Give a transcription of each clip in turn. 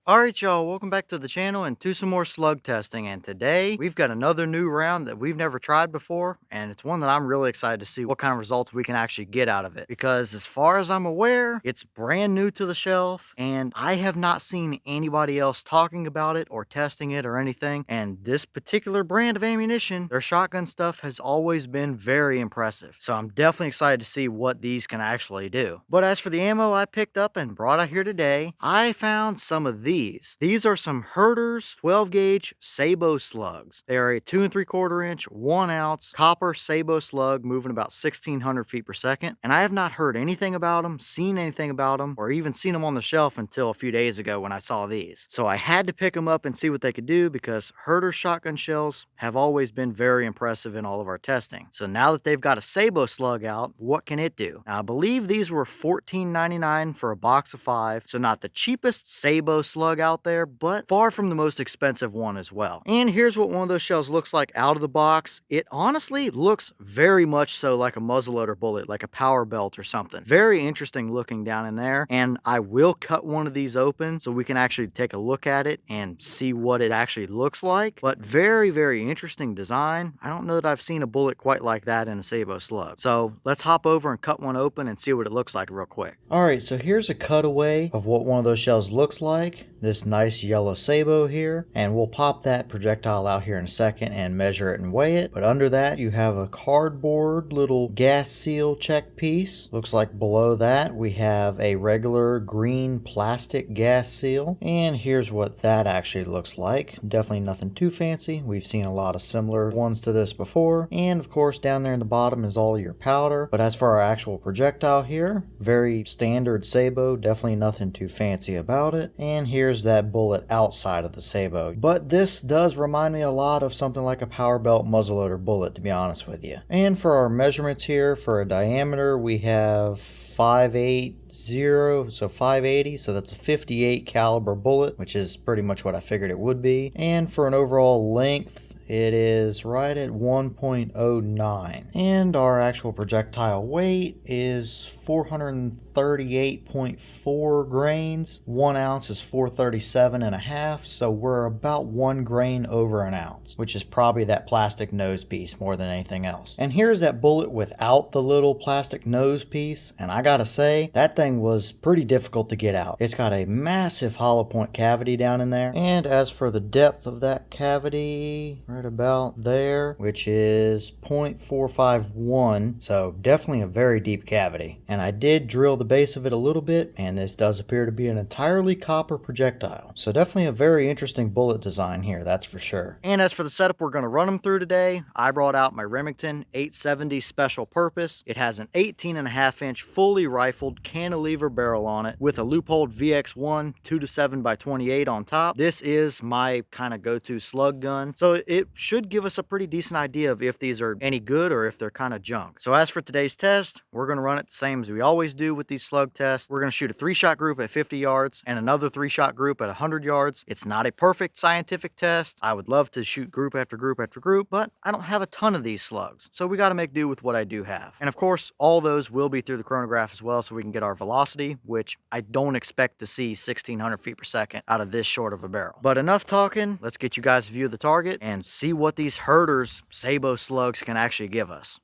Alright y'all, welcome back to the channel and to some more slug testing, and today we've got another new round that we've never tried before, and it's one that I'm really excited to see what kind of results we can actually get out of it, because as far as I'm aware, it's brand new to the shelf and I have not seen anybody else talking about it or testing it or anything. And this particular brand of ammunition, their shotgun stuff has always been very impressive, so I'm definitely excited to see what these can actually do. But as for the ammo I picked up and brought out here today, I found some of these. These are some Herter's 12 gauge Sabot slugs. They are a 2 3/4 inch, 1 ounce copper Sabot slug moving about 1600 feet per second. And I have not heard anything about them, seen anything about them, or even seen them on the shelf until a few days ago when I saw these. So I had to pick them up and see what they could do, because Herter shotgun shells have always been very impressive in all of our testing. So now that they've got a Sabot slug out, what can it do? Now, I believe these were $14.99 for a box of 5, so not the cheapest Sabot slug out there, but far from the most expensive one as well. And here's what one of those shells looks like out of the box. It honestly looks very much so like a muzzleloader bullet, like a power belt or something. Very interesting looking down in there, and I will cut one of these open so we can actually take a look at it and see what it actually looks like. But very interesting design. I don't know that I've seen a bullet quite like that in a Sabot slug. So let's hop over and cut one open and see what it looks like real quick. Alright, so here's a cutaway of what one of those shells looks like. This nice yellow Sabot here, and we'll pop that projectile out here in a second and measure it and weigh it. But under that you have a cardboard little gas seal check piece. Looks like below that we have a regular green plastic gas seal, and here's what that actually looks like. Definitely nothing too fancy. We've seen a lot of similar ones to this before. And of course down there in the bottom is all your powder. But as for our actual projectile here, very standard Sabot, definitely nothing too fancy about it. And here's that bullet outside of the Sabot. But this does remind me a lot of something like a power belt muzzleloader bullet, to be honest with you. And for our measurements here, for a diameter, we have 580, so 580, so that's a 58 caliber bullet, which is pretty much what I figured it would be. And for an overall length, it is right at 1.09. And our actual projectile weight is 438.4 grains. 1 ounce is 437.5, so we're about 1 grain over an ounce, which is probably that plastic nose piece more than anything else. And here's that bullet without the little plastic nose piece, and I gotta say, that thing was pretty difficult to get out. It's got a massive hollow point cavity down in there, and as for the depth of that cavity, right about there, which is 0.451, so definitely a very deep cavity. And I did drill the base of it a little bit, and this does appear to be an entirely copper projectile. So definitely a very interesting bullet design here, that's for sure. And as for the setup we're going to run them through today, I brought out my Remington 870 Special Purpose. It has an 18.5 inch fully rifled cantilever barrel on it with a loopholed VX1 2-7x28 on top. This is my kind of go-to slug gun, so it should give us a pretty decent idea of if these are any good or if they're kind of junk. So as for today's test, we're going to run it the same as we always do with these slug tests. We're going to shoot a 3-shot group at 50 yards and another 3-shot group at 100 yards. It's not a perfect scientific test. I would love to shoot group after group after group, but I don't have a ton of these slugs, so we got to make do with what I do have. And of course, all those will be through the chronograph as well, so we can get our velocity, which I don't expect to see 1600 feet per second out of this short of a barrel. But enough talking, let's get you guys a view of the target and see what these Herter's Sabot slugs can actually give us.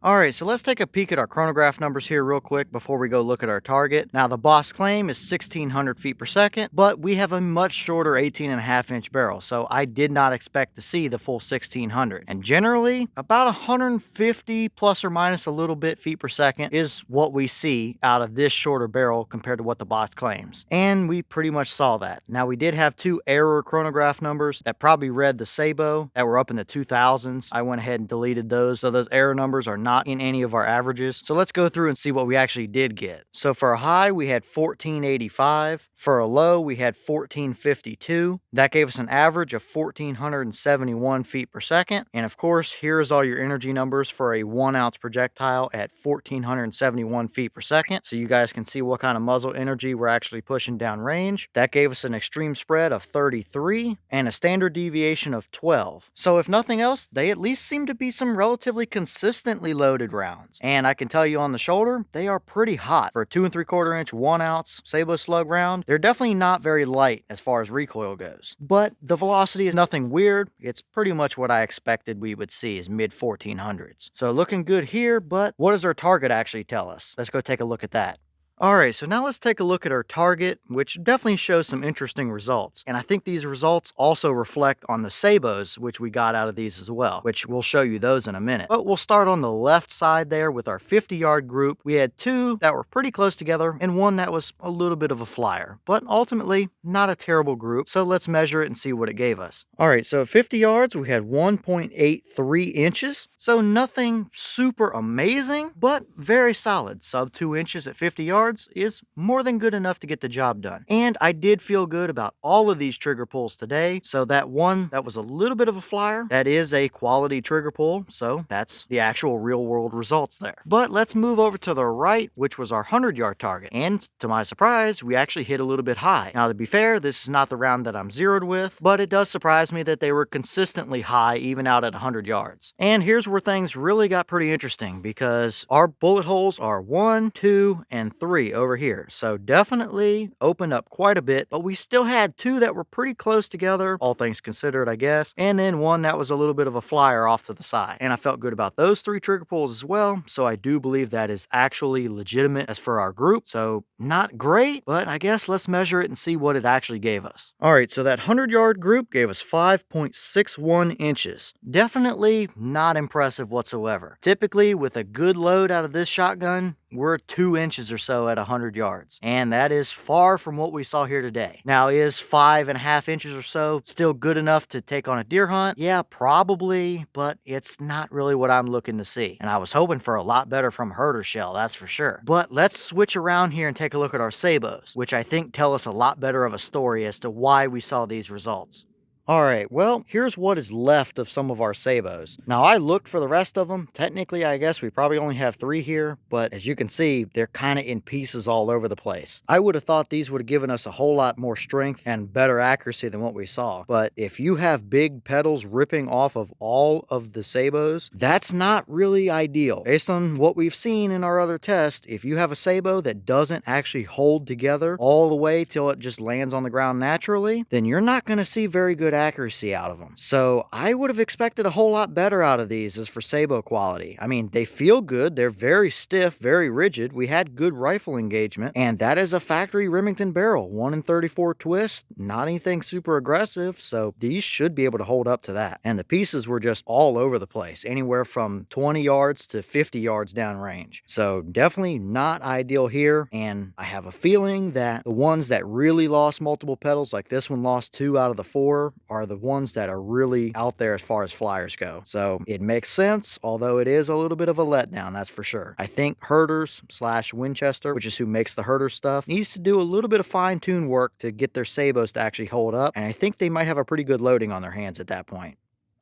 Alright, so let's take a peek at our chronograph numbers here real quick before we go look at our target. Now, the boss claim is 1600 feet per second, but we have a much shorter 18.5 inch barrel, so I did not expect to see the full 1600. And generally, about 150 plus or minus a little bit feet per second is what we see out of this shorter barrel compared to what the boss claims. And we pretty much saw that. Now, we did have 2 error chronograph numbers that probably read the Sabot that were up in the 2000s. I went ahead and deleted those, so those error numbers are not not in any of our averages. So let's go through and see what we actually did get. So for a high, we had 1485. For a low, we had 1452. That gave us an average of 1471 feet per second. And of course, here's all your energy numbers for a 1 ounce projectile at 1471 feet per second. So you guys can see what kind of muzzle energy we're actually pushing down range. That gave us an extreme spread of 33 and a standard deviation of 12. So if nothing else, they at least seem to be some relatively consistently loaded rounds. And I can tell you on the shoulder, they are pretty hot. For a 2 3/4 inch 1 ounce Sabot slug round, they're definitely not very light as far as recoil goes. But the velocity is nothing weird. It's pretty much what I expected we would see, is mid 1400s. So looking good here, but what does our target actually tell us? Let's go take a look at that. Alright, so now let's take a look at our target, which definitely shows some interesting results. And I think these results also reflect on the Sabots, which we got out of these as well, which we'll show you those in a minute. But we'll start on the left side there with our 50-yard group. We had 2 that were pretty close together and 1 that was a little bit of a flyer, but ultimately not a terrible group. So let's measure it and see what it gave us. Alright, so at 50 yards, we had 1.83 inches. So nothing super amazing, but very solid. Sub 2 inches at 50 yards is more than good enough to get the job done. And I did feel good about all of these trigger pulls today. So that one that was a little bit of a flyer, that is a quality trigger pull. So that's the actual real world results there. But let's move over to the right, which was our 100-yard target. And to my surprise, we actually hit a little bit high. Now, to be fair, this is not the round that I'm zeroed with, but it does surprise me that they were consistently high even out at 100 yards. And here's where things really got pretty interesting, because our bullet holes are 1, 2, and 3 over here. So definitely opened up quite a bit, but we still had 2 that were pretty close together, all things considered, I guess. And then 1 that was a little bit of a flyer off to the side. And I felt good about those 3 trigger pulls as well. So I do believe that is actually legitimate as for our group. So not great, but I guess let's measure it and see what it actually gave us. All right, so that 100-yard group gave us 5.61 inches. Definitely not impressive whatsoever. Typically, with a good load out of this shotgun, we're 2 inches or so at 100 yards. And that is far from what we saw here today. Now, is 5.5 inches or so still good enough to take on a deer hunt? Yeah, probably, but it's not really what I'm looking to see. And I was hoping for a lot better from Herter shell, that's for sure. But let's switch around here and take a look at our Sabots, which I think tell us a lot better of a story as to why we saw these results. Alright, well, here's what is left of some of our Sabots. Now, I looked for the rest of them. Technically, I guess we probably only have 3 here, but as you can see, they're kind of in pieces all over the place. I would have thought these would have given us a whole lot more strength and better accuracy than what we saw. But if you have big petals ripping off of all of the Sabots, that's not really ideal. Based on what we've seen in our other test, if you have a Sabot that doesn't actually hold together all the way till it just lands on the ground naturally, then you're not going to see very good accuracy out of them. So I would have expected a whole lot better out of these as for Sabot quality. I mean, they feel good. They're very stiff, very rigid. We had good rifle engagement, and that is a factory Remington barrel, 1 in 34 twist, not anything super aggressive. So these should be able to hold up to that. And the pieces were just all over the place, anywhere from 20 yards to 50 yards downrange. So definitely not ideal here. And I have a feeling that the ones that really lost multiple petals, like this one lost 2 out of the 4, are the ones that are really out there as far as flyers go. So it makes sense, although it is a little bit of a letdown, that's for sure. I think Herters / Winchester, which is who makes the Herter stuff, needs to do a little bit of fine-tune work to get their Sabots to actually hold up, and I think they might have a pretty good loading on their hands at that point.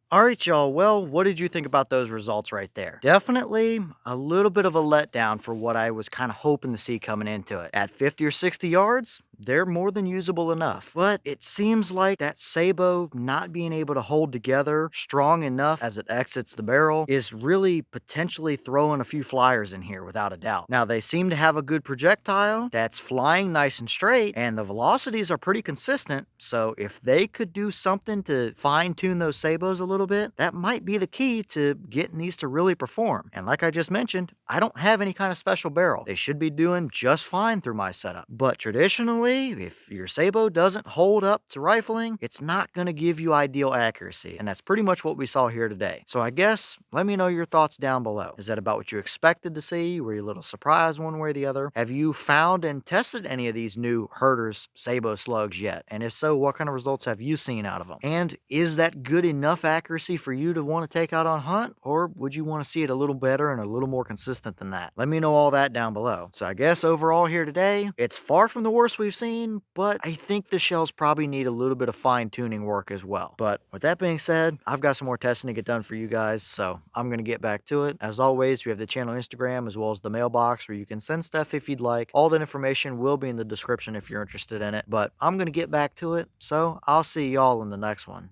Alright, y'all, well, what did you think about those results right there? Definitely a little bit of a letdown for what I was kind of hoping to see coming into it. At 50 or 60 yards, they're more than usable enough. But it seems like that Sabot not being able to hold together strong enough as it exits the barrel is really potentially throwing a few flyers in here without a doubt. Now, they seem to have a good projectile that's flying nice and straight, and the velocities are pretty consistent. So if they could do something to fine-tune those Sabots a little bit, that might be the key to getting these to really perform. And like I just mentioned, I don't have any kind of special barrel. They should be doing just fine through my setup. But traditionally, Unfortunately, if your Sabot doesn't hold up to rifling, it's not going to give you ideal accuracy, and that's pretty much what we saw here today. So I guess, let me know your thoughts down below. Is that about what you expected to see? Were you a little surprised one way or the other? Have you found and tested any of these new Herter's Sabot slugs yet? And if so, what kind of results have you seen out of them? And is that good enough accuracy for you to want to take out on hunt? Or would you want to see it a little better and a little more consistent than that? Let me know all that down below. So I guess overall here today, it's far from the worst we've seen, but I think the shells probably need a little bit of fine tuning work as well. But with that being said, I've got some more testing to get done for you guys, so I'm going to get back to it. As always, we have the channel Instagram as well as the mailbox where you can send stuff if you'd like. All that information will be in the description if you're interested in it, but I'm going to get back to it, so I'll see y'all in the next one.